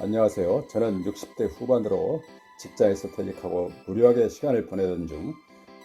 안녕하세요. 저는 60대 후반으로 직장에서 퇴직하고 무료하게 시간을 보내던 중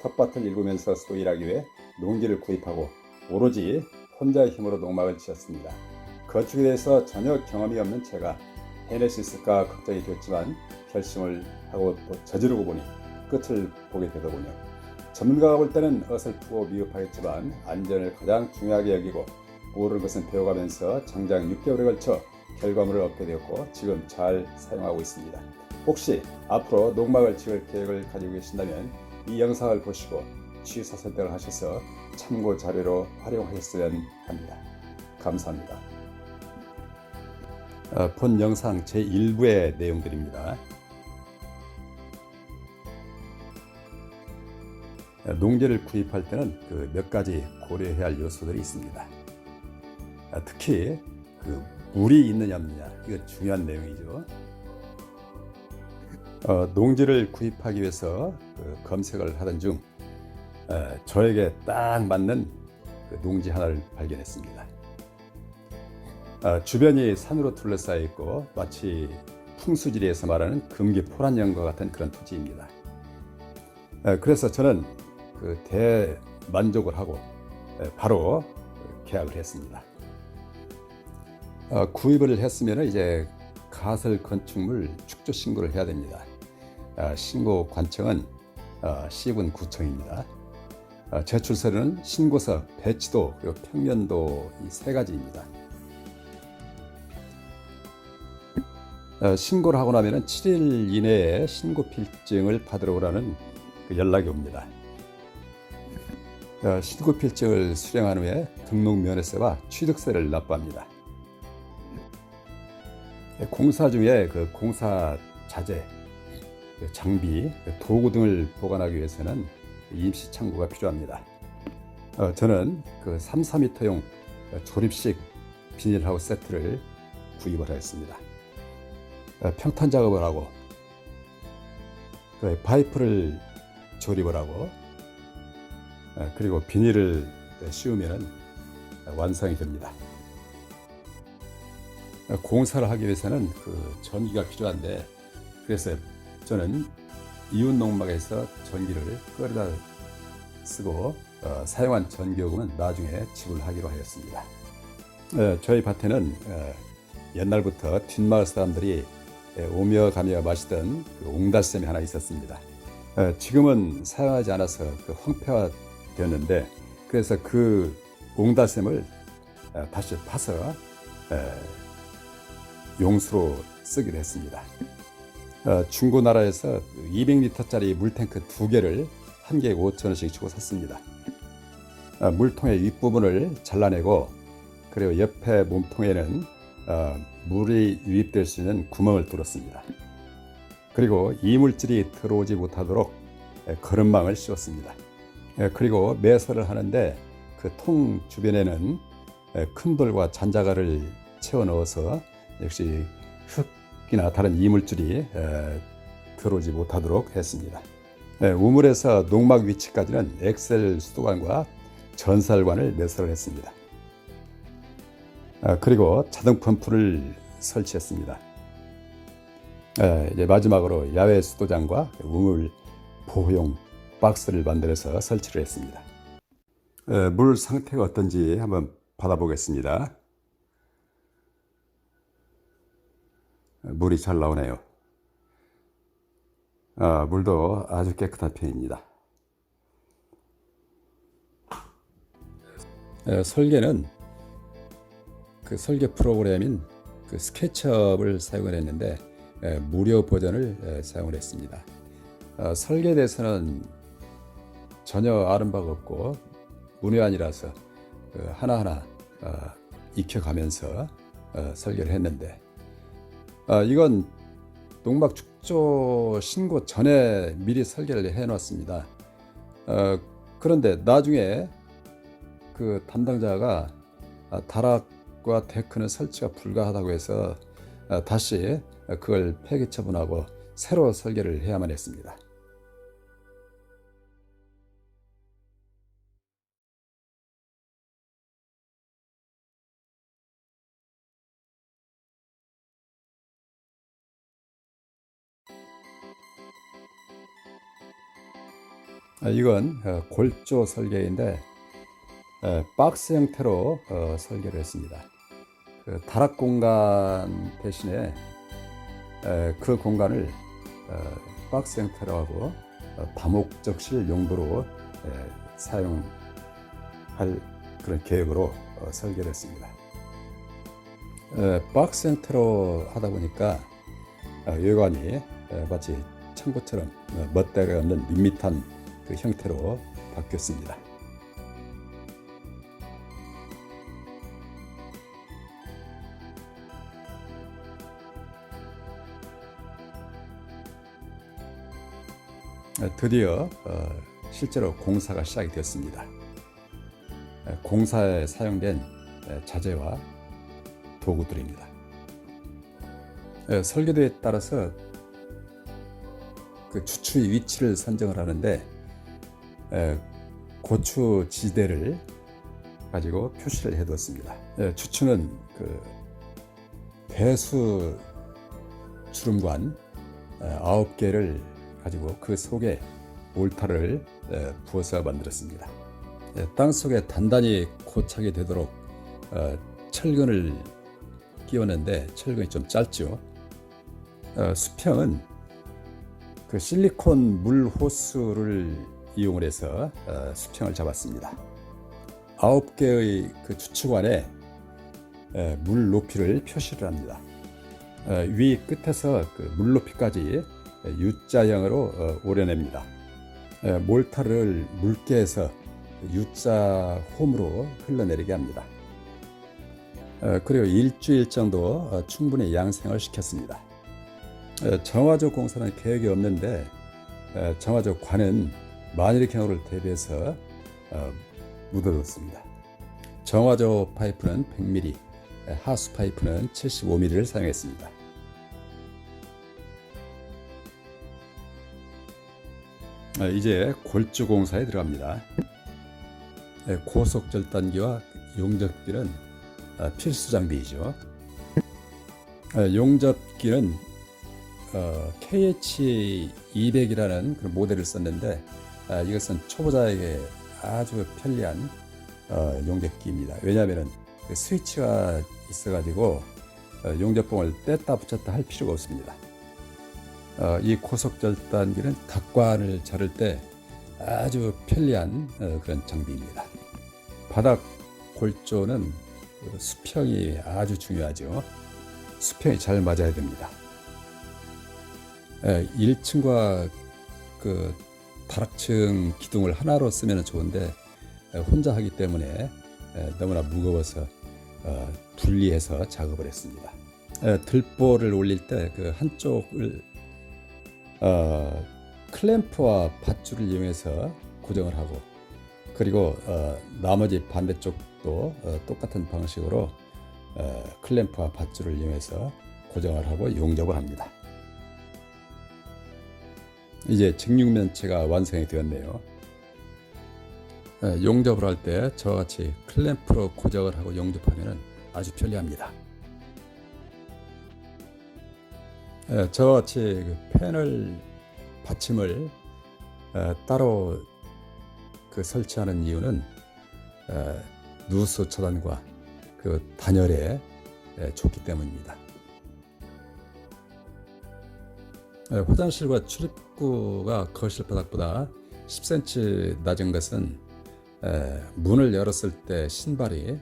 텃밭을 일구면서 일하기 위해 농기를 구입하고 오로지 혼자의 힘으로 농막을 지었습니다. 건축에 대해서 전혀 경험이 없는 제가 해낼 수 있을까 걱정이 되었지만 결심을 하고 또 저지르고 보니 끝을 보게 되더군요. 전문가가 볼 때는 어설프고 미흡하겠지만 안전을 가장 중요하게 여기고 모르는 것은 배워가면서 장장 6개월에 걸쳐 결과물을 얻게 되었고 지금 잘 사용하고 있습니다. 혹시 앞으로 농막을 지을 계획을 가지고 계신다면 이 영상을 보시고 취사 선택을 하셔서 참고 자료로 활용하셨으면 합니다. 감사합니다. 본 영상 제1부의 내용들입니다. 농지를 구입할 때는 몇 가지 고려해야 할 요소들이 있습니다. 특히 물이 있느냐 없느냐, 이거 중요한 내용이죠. 농지를 구입하기 위해서 검색을 하던 중 저에게 딱 맞는 농지 하나를 발견했습니다. 주변이 산으로 둘러싸여 있고 마치 풍수지리에서 말하는 금기포란연과 같은 그런 토지입니다. 그래서 저는 대만족을 하고 바로 계약을 했습니다. 구입을 했으면 이제 가설 건축물 축조 신고를 해야 됩니다. 신고 관청은 시군구청입니다. 제출 서류는 신고서, 배치도, 그리고 평면도 이 세 가지입니다. 신고를 하고 나면 7일 이내에 신고 필증을 받으러 오라는 연락이 옵니다. 신고 필증을 수령한 후에 등록면허세와 취득세를 납부합니다. 공사 중에 공사 자재, 장비, 도구 등을 보관하기 위해서는 임시 창고가 필요합니다. 저는 3, 4m용 조립식 비닐하우스 세트를 구입을 하였습니다. 평탄 작업을 하고 파이프를 조립을 하고 그리고 비닐을 씌우면 완성이 됩니다. 공사를 하기 위해서는 전기가 필요한데, 그래서 저는 이웃 농막에서 전기를 끌어다 쓰고 사용한 전기요금은 나중에 지불하기로 하였습니다. 저희 밭에는 옛날부터 뒷마을 사람들이 오며 가며 마시던 옹달샘이 하나 있었습니다. 지금은 사용하지 않아서 황폐화 되었는데, 그래서 그 옹달샘을 다시 파서 용수로 쓰기로 했습니다. 중고나라에서 200리터짜리 물탱크 2개를 한 개에 5,000원씩 주고 샀습니다. 물통의 윗부분을 잘라내고 그리고 옆에 몸통에는 물이 유입될 수 있는 구멍을 뚫었습니다. 그리고 이물질이 들어오지 못하도록 거름망을 씌웠습니다. 그리고 매설을 하는데 그 통 주변에는 큰 돌과 잔자갈을 채워 넣어서 역시 흙이나 다른 이물질이 들어오지 못하도록 했습니다. 우물에서 농막 위치까지는 엑셀 수도관과 전살관을 매설을 했습니다. 그리고 자동 펌프를 설치했습니다. 이제 마지막으로 야외 수도장과 우물 보호용 박스를 만들어서 설치를 했습니다. 물 상태가 어떤지 한번 받아보겠습니다. 물이 잘 나오네요. 물도 아주 깨끗한 편입니다. 설계는 설계 프로그램인 스케치업을 사용을 했는데 무료 버전을 사용을 했습니다. 설계에 대해서는 전혀 아는 바가 없고 문외한이라서 하나하나 익혀가면서 설계를 했는데, 이건 농막 축조 신고 전에 미리 설계를 해놨습니다. 그런데 나중에 담당자가 다락과 데크는 설치가 불가하다고 해서 다시 그걸 폐기 처분하고 새로 설계를 해야만 했습니다. 이건 골조 설계인데 박스 형태로 설계를 했습니다. 그 다락 공간 대신에 그 공간을 박스 형태로 하고 다목적실 용도로 사용할 그런 계획으로 설계를 했습니다. 박스 형태로 하다 보니까 외관이 마치 창고처럼 멋대가 없는 밋밋한 그 형태로 바뀌었습니다. 드디어 실제로 공사가 시작이 되었습니다. 공사에 사용된 자재와 도구들입니다. 설계도에 따라서 그 주추의 위치를 선정을 하는데 고추 지대를 가지고 표시를 해두었습니다. 주추는 그 배수 주름관 9개를 가지고 그 속에 몰타를 부어서 만들었습니다. 땅속에 단단히 고착이 되도록 철근을 끼웠는데 철근이 좀 짧죠. 수평은 그 실리콘 물 호스를 이용을 해서 수평을 잡았습니다. 9개의 그 주추관에 물 높이를 표시를 합니다. 위 끝에서 그 물 높이까지 U자형으로 오려냅니다. 몰타를 물개에서 U자 홈으로 흘러내리게 합니다. 그리고 일주일 정도 충분히 양생을 시켰습니다. 정화조 공사는 계획이 없는데 정화조 관은 만일의 경우를 대비해서 묻어뒀습니다. 정화조 파이프는 100mm, 하수 파이프는 75mm를 사용했습니다. 이제 골조 공사에 들어갑니다. 고속 절단기와 용접기는 필수 장비이죠. 용접기는 KH200이라는 그런 모델을 썼는데 이것은 초보자에게 아주 편리한 용접기입니다. 왜냐하면 그 스위치가 있어가지고 용접봉을 뗐다 붙였다 할 필요가 없습니다. 이 고속절단기는 각관을 자를 때 아주 편리한 그런 장비입니다. 바닥 골조는 수평이 아주 중요하죠. 수평이 잘 맞아야 됩니다. 1층과 그 다락층 기둥을 하나로 쓰면 좋은데 혼자 하기 때문에 너무나 무거워서 분리해서 작업을 했습니다. 들보를 올릴 때 그 한쪽을 클램프와 밧줄을 이용해서 고정을 하고, 그리고 나머지 반대쪽도 똑같은 방식으로 클램프와 밧줄을 이용해서 고정을 하고 용접을 합니다. 이제 직육면체가 완성이 되었네요. 용접을 할 때 저와 같이 클램프로 고정을 하고 용접하면 아주 편리합니다. 저와 같이 그 패널 받침을 따로 그 설치하는 이유는 누수 차단과 그 단열에 좋기 때문입니다. 화장실과 출입구가 거실 바닥보다 10cm 낮은 것은 문을 열었을 때 신발이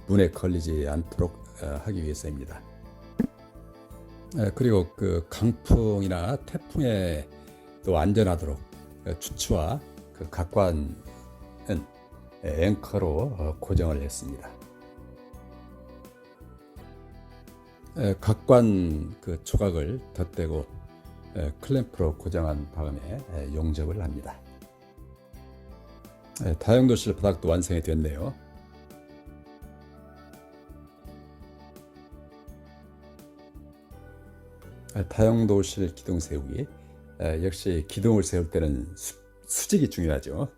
문에 걸리지 않도록 하기 위해서입니다. 그리고 그 강풍이나 태풍에 또 안전하도록 주추와 그 각관은 앵커로 고정을 했습니다. 각관 그 조각을 덧대고 클램프로 고정한 다음에 용접을 합니다. 다용도실 바닥도 완성이 됐네요. 다용도실 기둥 세우기, 역시 기둥을 세울 때는 수직이 중요하죠.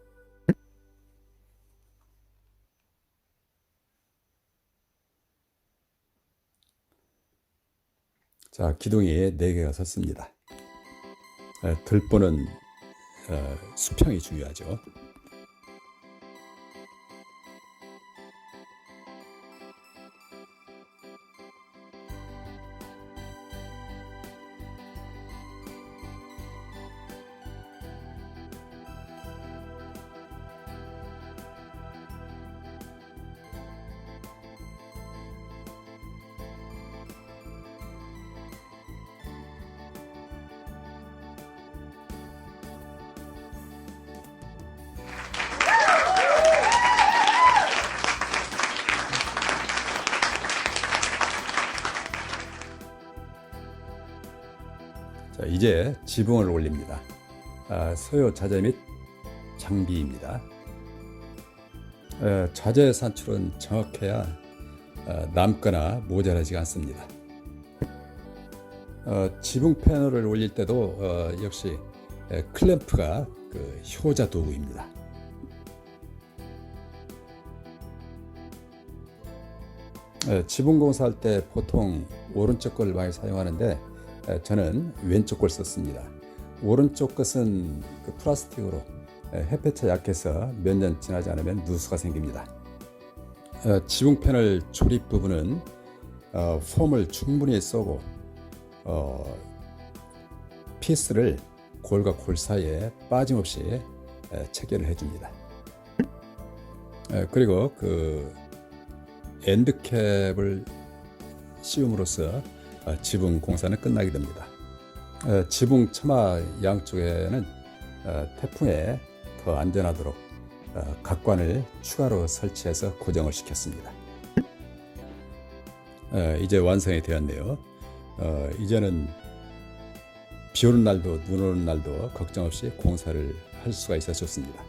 자, 기둥이 4개가 섰습니다. 들보는 수평이 중요하죠. 자, 이제 지붕을 올립니다. 소요 자재 및 장비입니다. 자재 산출은 정확해야 남거나 모자라지 않습니다. 지붕 패널을 올릴 때도 역시 클램프가 그 효자 도구입니다. 지붕 공사할 때 보통 오른쪽 걸 많이 사용하는데 저는 왼쪽 걸 썼습니다. 오른쪽 것은 그 플라스틱으로 햇볕에 약해서 몇 년 지나지 않으면 누수가 생깁니다. 지붕 패널 조립 부분은 폼을 충분히 쏘고 피스를 골과 골 사이에 빠짐없이 체결을 해줍니다. 그리고 그 엔드캡을 씌움으로써 지붕 공사는 끝나게 됩니다. 지붕 처마 양쪽에는 태풍에 더 안전하도록 각관을 추가로 설치해서 고정을 시켰습니다. 이제 완성이 되었네요. 이제는 비 오는 날도 눈 오는 날도 걱정 없이 공사를 할 수가 있어 좋습니다.